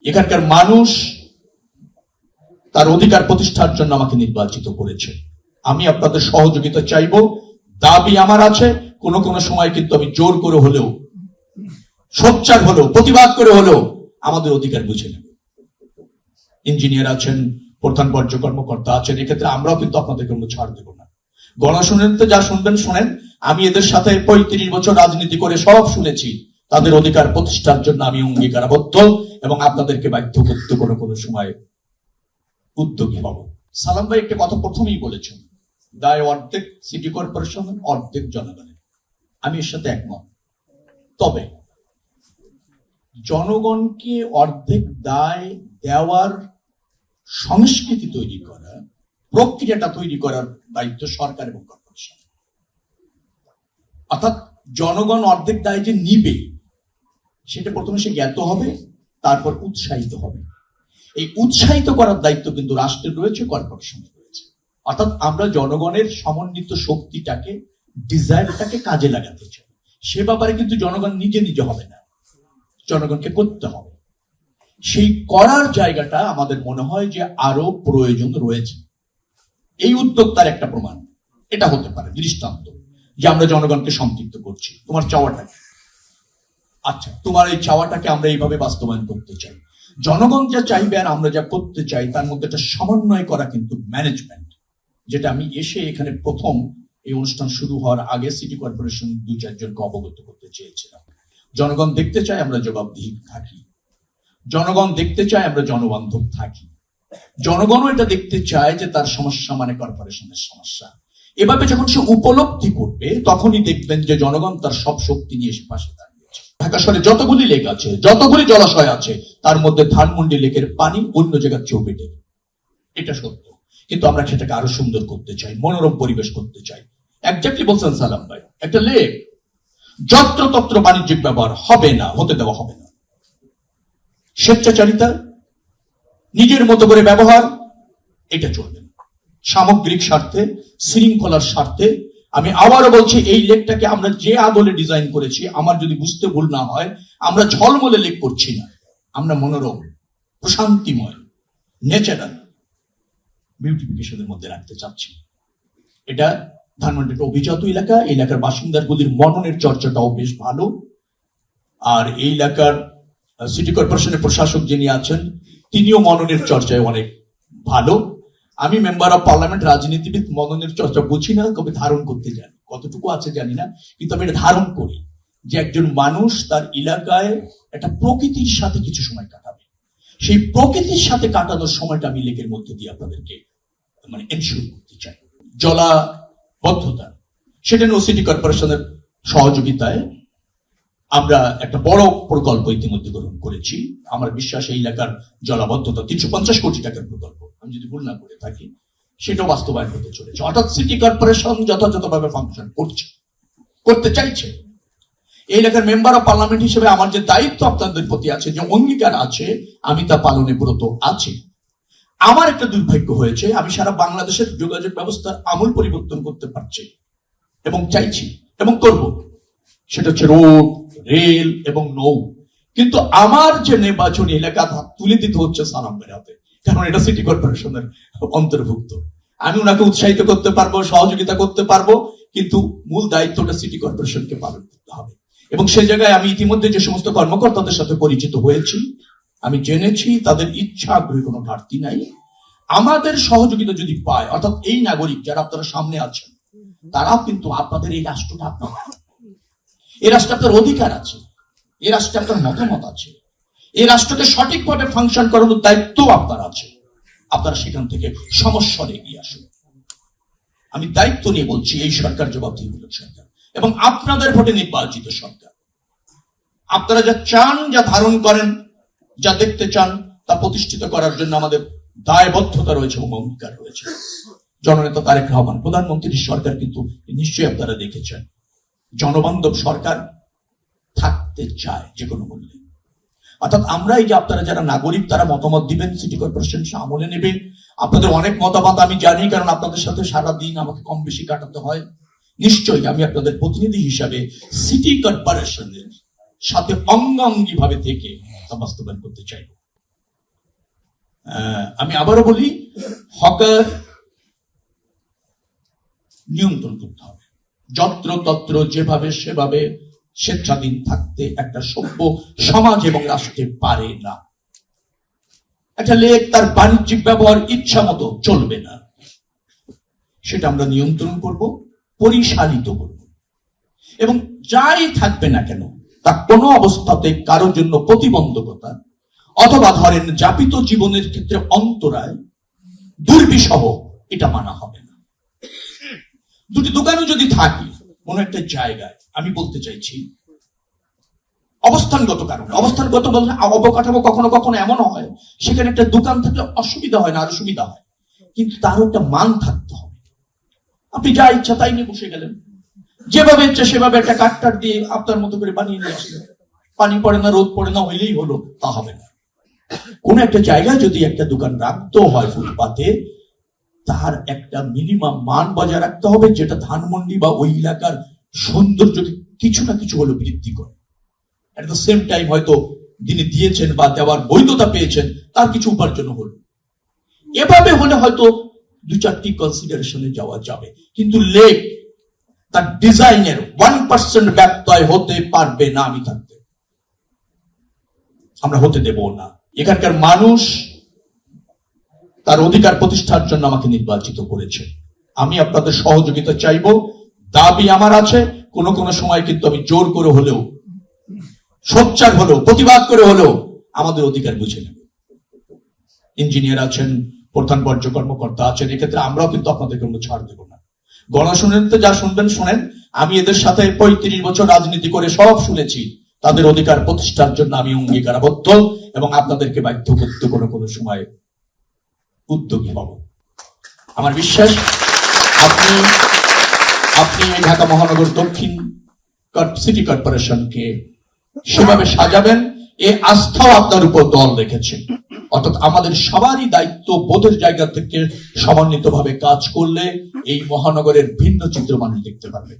এখানকার মানুষ তার অধিকার প্রতিষ্ঠার জন্য আমাকে নির্বাচিত করেছে। আমি আপনাদের সহযোগিতা চাইব, দাবি আমার আছে। কোন কোন সময় কিন্তু আমি জোর করে হলেও, সোচ্চার হলেও, প্রতিবাদ করে হলেও আমাদের অধিকার বুঝে নেব। ইঞ্জিনিয়ার আছেন, প্রধান বর্জ্য কর্মকর্তা আছেন, এক্ষেত্রে আমরাও কিন্তু আপনাদেরকে কোনো ছাড় দেব না। গণশুনানিতে যা শুনবেন শুনেন। আমি এদের সাথে 35 বছর রাজনীতি করে সব শুনেছি। তাদের অধিকার প্রতিষ্ঠার জন্য আমি অঙ্গীকারাবদ্ধ এবং আপনাদেরকে বাধ্য করতে কোনো সময় উদ্যোগী হব। সালাম ভাই একটা কথা প্রথমেই বলেছেন, দায় অর্ধেক সিটি কর্পোরেশন, অর্ধেক জনগণের। আমি এর সাথে একমত। তবে জনগণকে অর্ধেক দায় দেওয়ার সংস্কৃতি তৈরি করা, প্রক্রিয়াটা তৈরি করার দায়িত্ব সরকার এবং কর্পোরেশন। অর্থাৎ জনগণ অর্ধেক দায় যে নিবে সেটা প্রথমে সে জ্ঞাত হবে, তারপর উৎসাহিত হবে। এই উৎসাহিত করার দায়িত্ব কিন্তু রাষ্ট্রের রয়েছে, কর্পোরেশনের রয়েছে। অর্থাৎ আমরা জনগণের সমন্বিত শক্তিটাকে, ডিজায়ারটাকে কাজে লাগাতে চাই। সে ব্যাপারে কিন্তু জনগণ নিজে নিজে হবে না, জনগণকে করতে হবে। সেই করার জায়গাটা আমাদের মনে হয় যে আরো প্রয়োজন রয়েছে। এই উদ্যোগ তার একটা প্রমাণ। এটা হতে পারে দৃষ্টান্ত যে আমরা জনগণকে সম্পৃক্ত করছি। তোমার চাওয়াটা, আচ্ছা তোমার এই চাওয়াটাকে আমরা এইভাবে বাস্তবায়ন করতে চাই। জনগণ যা চাইবে আর আমরা যা করতে চাই তার মধ্যে একটা সমন্বয় করা কিন্তু ম্যানেজমেন্ট, যেটা আমি এসে এখানে প্রথম এই অনুষ্ঠান শুরু হওয়ার আগে সিটি কর্পোরেশন 2-4 জনকে অবগত করতে চেয়েছিলাম। জনগণ দেখতে চায় আমরা জবাবদিহি থাকি, জনগণ দেখতে চায় আমরা জনবান্ধব থাকি, জনগণও এটা দেখতে চায় যে তার সমস্যা মানে কর্পোরেশনের সমস্যা। এভাবে যখন সে উপলব্ধি করবে তখনই দেখবেন যে জনগণ তার সব শক্তি নিয়ে এসে পাশে দাঁড়িয়েছে। ঢাকা শহরে যতগুলি লেক আছে, যতগুলি জলাশয় আছে, তার মধ্যে ধানমন্ডি লেকের পানি অন্য জায়গার চেয়েও বেটে, এটা সত্য। কিন্তু আমরা সেটাকে আরো সুন্দর করতে চাই, মনোরম পরিবেশ করতে চাই। একজাক্টলি বলছেন সালাম ভাই, একটা লেক যত্রতত্র বাণিজ্যিক ব্যবহার হবে না, হতে দেওয়া হবে না। স্বেচ্ছাচারিতা, নিজের মতো করে ব্যবহার, এটা চলবে না। সামগ্রিক স্বার্থে, শৃঙ্খলার স্বার্থে আমি আবারও বলছি, এই লেকটাকে আমরা যে আদলে ডিজাইন করেছি, আমার যদি বুঝতে ভুল না হয়, আমরা ঝলমলে লেক করছি না, আমরা মনোরম, প্রশান্তিময়, ন্যাচারাল বিউটিফিকেশনের মধ্যে রাখতে চাচ্ছি। এটা ধানমন্ডি একটা অভিজাত এলাকা, এলাকার বাসিন্দাগুলির মননের চর্চাটাও বেশ ভালো। আর এই এলাকার সিটি কর্পোরেশনের প্রশাসক যিনি আছেন তিনিও মননের চর্চায় অনেক ভালো। আমি মেম্বার অফ পার্লামেন্ট, রাজনীতিবিদ, মননের চর্চা বুঝি না, তবে ধারণ করতে জানি। কতটুকু আছে জানি না, কিন্তু আমি এটা ধারণ করি যে একজন মানুষ তার এলাকায় একটা প্রকৃতির সাথে কিছু সময় কাটাবে। সেই প্রকৃতির সাথে কাটানোর সময়টা আমি লেকের মধ্যে দিয়ে আপনাদেরকে মানে এনশিওর করতে চাই। জলাবদ্ধতা, সেটা নিয়ে সিটি কর্পোরেশনের সহযোগিতায় আমরা একটা বড় প্রকল্প ইতিমধ্যে গ্রহণ করেছি। আমার বিশ্বাস এই এলাকার জলাবদ্ধতা 350 কোটি টাকার প্রকল্প, আমি যদি ভুল না করে থাকি, সেটাও বাস্তবায়ন হতে চলেছে। অর্থাৎ সিটি কর্পোরেশন যথাযথভাবে ফাংশন করছে, করতে চাইছে। এই এলাকার মেম্বার অফ পার্লামেন্ট হিসেবে আমার যে দায়িত্ব আপনাদের প্রতি আছে, যে অঙ্গীকার আছে, আমি তা পালনে ব্রত আছি। আমার একটা দুর্ভাগ্য হয়েছে, আমি সারা বাংলাদেশের যোগাযোগ ব্যবস্থার আমূল পরিবর্তন করতে পারছি এবং চাইছি এবং করব। সেটা হচ্ছে রোড, রেল এবং নৌ। কিন্তু আমার যে নির্বাচনী এলাকা তুলে দিতে হচ্ছে সালাম ভাইয়ের হাতে, কারণ এটা সিটি কর্পোরেশনের অন্তর্ভুক্ত। আমি ওনাকে উৎসাহিত করতে পারবো, সহযোগিতা করতে পারবো, কিন্তু মূল দায়িত্বটা সিটি কর্পোরেশনকে পালন করতে হবে। এবং সে জায়গায় আমি ইতিমধ্যে যে সমস্ত কর্মকর্তাদের সাথে পরিচিত হয়েছি, আমি জেনেছি তাদের ইচ্ছা আগ্রহে কোনো ঘাটতি নাই। আমাদের সহযোগিতা যদি পায়, অর্থাৎ এই নাগরিক যারা আপনারা সামনে আছেন, তারাও কিন্তু আপনাদের এই রাষ্ট্রটা আপনার, এই রাষ্ট্রে আপনার অধিকার আছে, এই রাষ্ট্রে আপনার মতামত আছে, এই রাষ্ট্রকে সঠিকভাবে ফাংশন করানোর দায়িত্ব আপনার আছে। আপনারা সেখান থেকে সমস্যা এগিয়ে আসুন। আমি দায়িত্ব নিয়ে বলছি, এই সরকার জবাবদিহিমূলক সরকার এবং আপনাদের ভোটে নির্বাচিত সরকার। আপনারা যা চান, যা ধারণ করেন, যা দেখতে চান, তা প্রতিষ্ঠিত করার জন্য আমাদের দায়বদ্ধতা রয়েছে এবং অঙ্গীকার রয়েছে। জননেতা তারেক রহমান প্রধানমন্ত্রীর সরকার কিন্তু নিশ্চয়ই আপনারা দেখেছেন জনবান্ধব সরকার থাকতে চায় যে কোনো মূল্যে। অর্থাৎ আমরা এই যে আপনারা যারা নাগরিক, তারা মতামত দিবেন, সিটি কর্পোরেশন আমলে নেবে। আপনাদের অনেক মতামত আমি জানি, কারণ আপনাদের সাথে সারাদিন আমাকে কম বেশি কাটাতে হয়। নিশ্চয়ই আমি আপনাদের প্রতিনিধি হিসাবে সিটি কর্পোরেশনের সাথে অঙ্গাঙ্গি ভাবে থেকে তা বাস্তবায়ন করতে চাইব। আমি আবারও বলি, হকার নিয়ন্ত্রণ করতে হবে। যত্র তত্র যেভাবে সেভাবে স্বেচ্ছাধীন থাকতে একটা সভ্য সমাজ এবং রাষ্ট্রে পারে না। একটা লেক তার বাণিজ্যিক ব্যবহার ইচ্ছা মতো চলবে না, সেটা আমরা নিয়ন্ত্রণ করব, পরিচালিত করব, এবং যাই থাকবে না কেন তা কোনো অবস্থাতে কারোর জন্য প্রতিবন্ধকতা অথবা ধরেন যাপিত জীবনের ক্ষেত্রে অন্তরায়, দুর্বিষহ এটা মানা হবে না। দুটি দোকানও যদি থাকে কোনো একটা জায়গায়, আমি বলতে চাইছি অবস্থানগত কারণে, অবস্থানগত বলতে অবকাঠামো কখনো কখনো এমন হয় সেখানে একটা দোকান থাকলে অসুবিধা হয় না, আরো সুবিধা হয়, কিন্তু তারও একটা মান থাকতে হবে। আপনি যা ইচ্ছা তাই নিয়ে বসে গেলেন, যেভাবে ইচ্ছা সেভাবে একটা কাঠটার দিয়ে আপনার মতো করে বানিয়ে নিয়ে আসলেন, পানি পড়ে না রোদ পড়ে না হইলেই হলো, তা হবে না। কোন একটা জায়গায় যদি একটা দোকান রাখতেও হয় ফুটপাতে, তার একটা মিনিমাম মান বজায় রাখতে হবে, যেটা ধানমন্ডি বা ওই এলাকার সৌন্দর্যকে কিছু না কিছু হলো বৃদ্ধি করে। এট দ্য সেম টাইম হয়তো যিনি দিয়েছেন বা দেওয়ার বৈধতা পেয়েছেন তার কিছু উপার্জন হলো। এভাবে হলে হয়তো দু চারটি কনসিডারেশনে যাওয়া যাবে, কিন্তু লেক তার ডিজাইনের 1% ব্যত্যয় হতে পারবে না। আমি থাকতে আমরা হতে দেব না। এখানকার মানুষ তার অধিকার প্রতিষ্ঠার জন্য আমাকে নির্বাচিত করেছে, আমি আপনাদের সহযোগিতা চাইব। দাবি আমার আছে, কোন কোন সময় কিন্তু আমি জোর করে হলেও, সোচ্চার হলেও, প্রতিবাদ করে হলেও আমাদের অধিকার বুঝে নেব। ইঞ্জিনিয়ার আছেন, প্রধান বর্জ্য কর্মকর্তা আছেন, এক্ষেত্রে আমরাও কিন্তু আপনাদের কোনো ছাড় দেব না। গণশুনানিতে যা শুনবেন শোনেন, আমি এদের সাথে 35 বছর রাজনীতি করে সব শুনেছি। তাদের অধিকার প্রতিষ্ঠার জন্য আমি অঙ্গীকারাবদ্ধ এবং আপনাদেরকে বাধ্য করতে কোনো সময় উদ্যোগী হব। আমার বিশ্বাস আপনি ঢাকা মহানগর দক্ষিণ সিটি কর্পোরেশনকে সেভাবে সাজাবেন, এই আস্থাও আপনার উপর দল রেখেছে। অর্থাৎ আমাদের সবারই দায়িত্ব বোধের জায়গা থেকে সমন্বিতভাবে কাজ করলে এই মহানগরের ভিন্ন চিত্র মানুষ দেখতে পারবে।